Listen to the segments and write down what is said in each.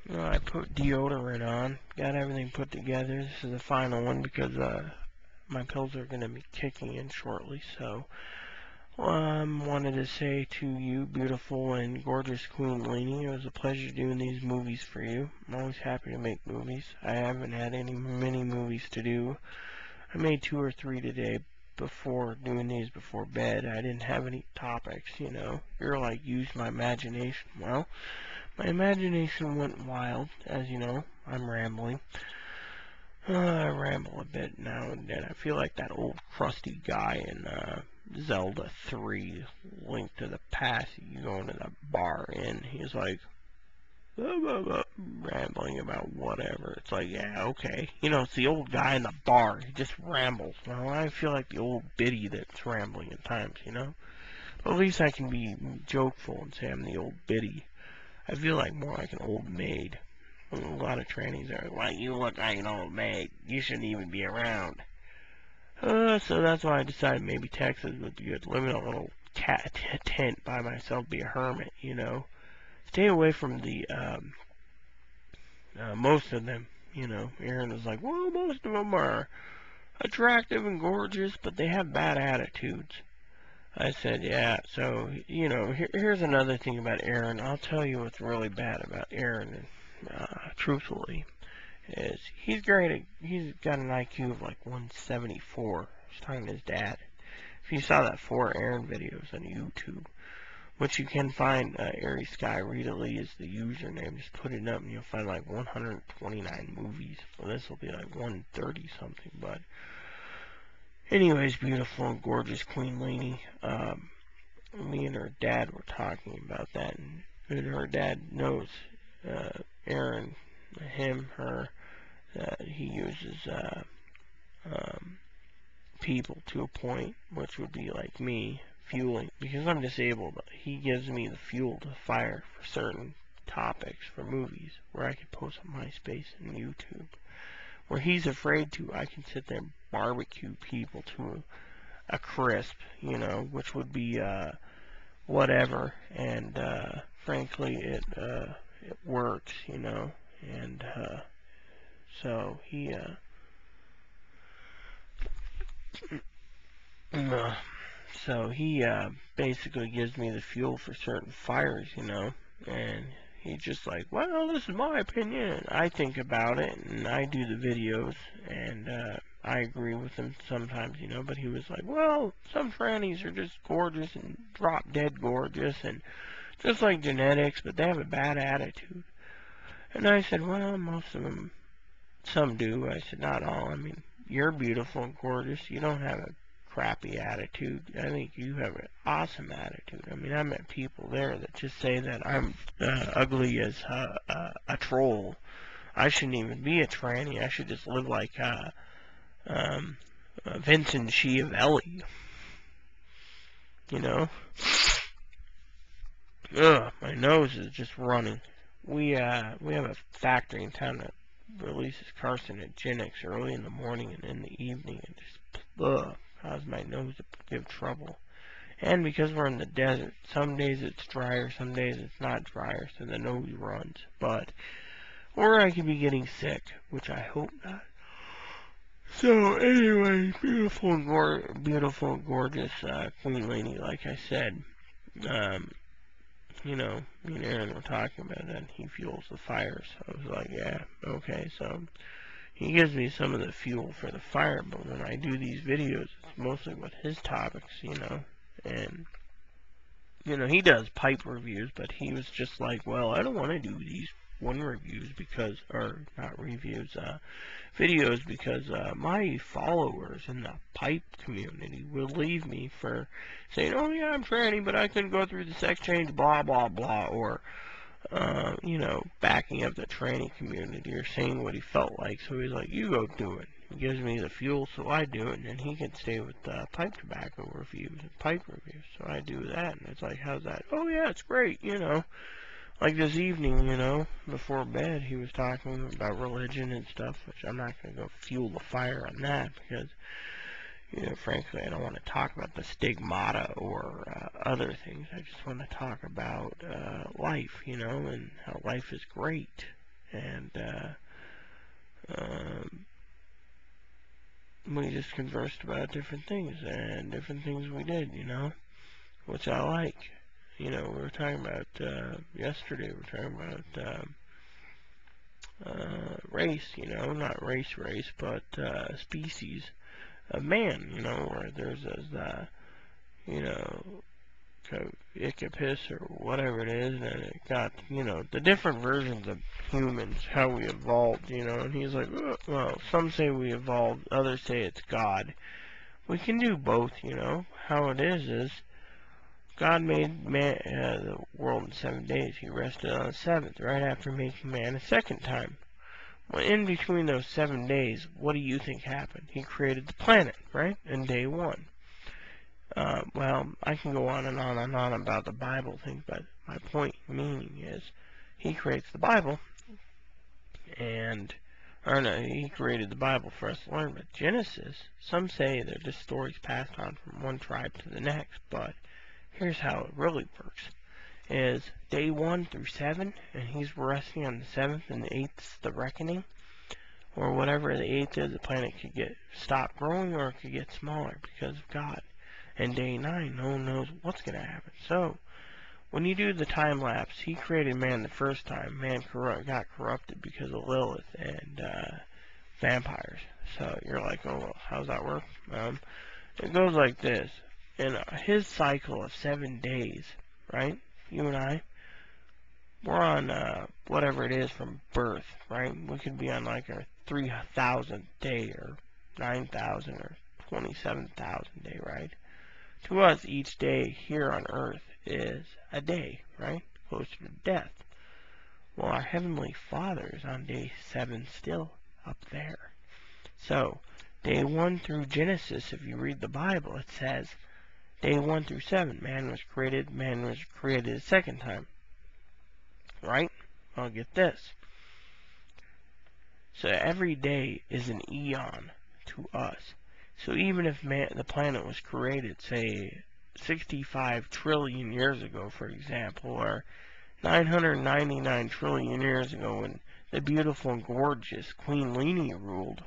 I put deodorant on, got everything put together. This is the final one because my pills are going to be kicking in shortly. So, wanted to say to you, beautiful and gorgeous Queen Lene, it was a pleasure doing these movies for you. I'm always happy to make movies. I haven't had many movies to do. I made 2 or 3 today before doing these before bed. I didn't have any topics, you know. You're like, use my imagination. Well, my imagination went wild, as you know. I'm rambling. I ramble a bit now and then. I feel like that old crusty guy in Zelda 3, Link to the Past. You go into the bar and he's like, blah, blah, blah, rambling about whatever. It's like, yeah, okay. You know, it's the old guy in the bar. He just rambles. Well, I feel like the old biddy that's rambling at times, you know? But at least I can be jokeful and say I'm the old biddy. I feel like more like an old maid. A lot of trannies are like, well, you look like an old maid. You shouldn't even be around. So that's why I decided maybe Texas would be good. Live in a little tent by myself, be a hermit, you know. Stay away from the, most of them, you know. Aaron was like, well, most of them are attractive and gorgeous, but they have bad attitudes. I said, yeah, so, you know, here's another thing about Aaron. I'll tell you what's really bad about Aaron, truthfully, is he's great. He's got an IQ of like 174. He's talking to his dad. If you saw that 4 Aaron videos on YouTube, which you can find, Airy Sky Rita Lee is the username. Just put it up and you'll find like 129 movies. Well, this will be like 130 something, but anyways, beautiful and gorgeous Queen Lene. Me and her dad were talking about that, and her dad knows Aaron, him, her, that he uses people to a point, which would be like me, fueling. Because I'm disabled, he gives me the fuel to fire for certain topics for movies, where I could post on MySpace and YouTube. Where he's afraid to, I can sit there and barbecue people to a crisp, you know, which would be whatever, and frankly it works, you know, and so he basically gives me the fuel for certain fires, you know, and he's just like, well, this is my opinion, and I think about it, and I do the videos, and I agree with him sometimes, you know, but he was like, well, some trannies are just gorgeous and drop dead gorgeous, and just like genetics, but they have a bad attitude. And I said, well, most of them, some do. I said, not all. I mean, you're beautiful and gorgeous. You don't have a crappy attitude. I think you have an awesome attitude. I mean, I met people there that just say that I'm ugly as a troll. I shouldn't even be a tranny. I should just live like Vincent Schiavelli. You know? Ugh, my nose is just running. We have a factory in town that releases carcinogenics early in the morning and in the evening, and just cause my nose to give trouble. And because we're in the desert, some days it's drier, some days it's not drier, so the nose runs. But or I could be getting sick, which I hope not. So anyway, beautiful and gorgeous Queen Lene, like I said. You know, me and Aaron were talking about that, and he fuels the fire, so I was like, yeah, okay, so he gives me some of the fuel for the fire, but when I do these videos, it's mostly with his topics, you know, and, you know, he does pipe reviews, but he was just like, well, I don't want to do these reviews because, or not reviews, videos because my followers in the pipe community will leave me for saying, oh yeah, I'm tranny, but I couldn't go through the sex change, blah, blah, blah, or, you know, backing up the tranny community or saying what he felt like. So he's like, you go do it. He gives me the fuel, so I do it, and then he can stay with pipe tobacco reviews and pipe reviews. So I do that, and it's like, how's that? Oh yeah, it's great, you know. Like this evening, you know, before bed, he was talking about religion and stuff, which I'm not going to go fuel the fire on that because, you know, frankly, I don't want to talk about the stigmata or other things. I just want to talk about life, you know, and how life is great. and we just conversed about different things and different things we did, which I like. We were talking about yesterday. We were talking about race, not race, but species of man, where there's this, Ichthys or whatever it is, and it got, the different versions of humans, how we evolved, and he's like, well, some say we evolved, others say it's God. We can do both, How it is God made the world in 7 days. He rested on the seventh, right after making man a second time. Well, in between those 7 days, what do you think happened? He created the planet, right? In day one. Well, I can go on and on and on about the Bible thing, but my point meaning is he creates the Bible, he created the Bible for us to learn. But Genesis, some say they're just stories passed on from one tribe to the next, but here's how it really works. Is day 1 through 7, and he's resting on the 7th, and the 8th is the reckoning, or whatever the 8th is, the planet could stop growing, or it could get smaller because of God. And day 9, no one knows what's going to happen. So, when you do the time lapse, he created man the first time. Man got corrupted because of Lilith and vampires. So you're like, oh, well, how's that work? It goes like this. In his cycle of 7 days, right? You and I, we're on whatever it is from birth, right? We could be on like our 3,000th day, or 9,000, or 27,000 day, right? To us, each day here on earth is a day, right? Closer to death. Well, our Heavenly Father is on day 7 still, up there. So, day 1 through Genesis, if you read the Bible, it says, day 1 through 7, man was created a second time. Right? Well, get this. So every day is an eon to us. So even if the planet was created, say, 65 trillion years ago, for example, or 999 trillion years ago when the beautiful and gorgeous Queen Lene ruled,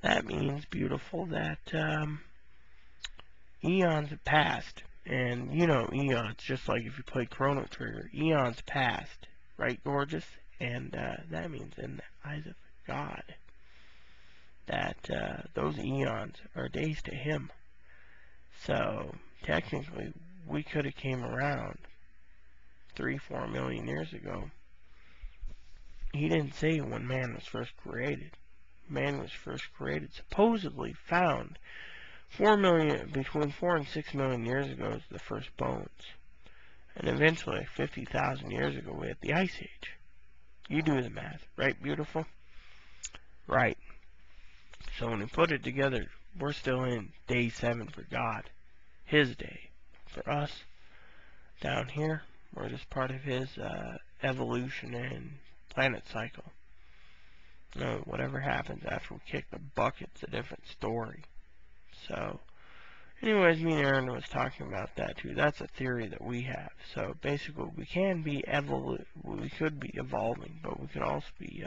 that means, beautiful, that eons have passed. And, eons, just like if you play Chrono Trigger, eons passed, right, gorgeous? And that means in the eyes of God, that those eons are days to him. So technically we could have came around 3-4 million years ago. He didn't say when man was first created. Man was first created, supposedly found between 4 and 6 million years ago is the first bones. And eventually 50,000 years ago we had the Ice Age. You do the math, right, beautiful? Right. So when we put it together, we're still in day 7 for God, his day. For us, down here, we're just part of his evolution and planet cycle. Whatever happens after we kick the bucket, it's a different story. So, anyways, me and Aaron was talking about that too. That's a theory that we have. So basically, we could be evolving, but we could also be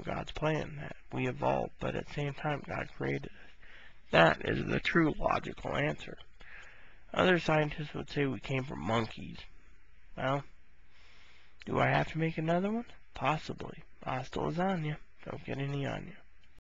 God's plan that we evolve, but at the same time God created us. That is the true logical answer. Other scientists would say we came from monkeys. Well, do I have to make another one? Possibly. Hasta lasagna. Don't get any on you.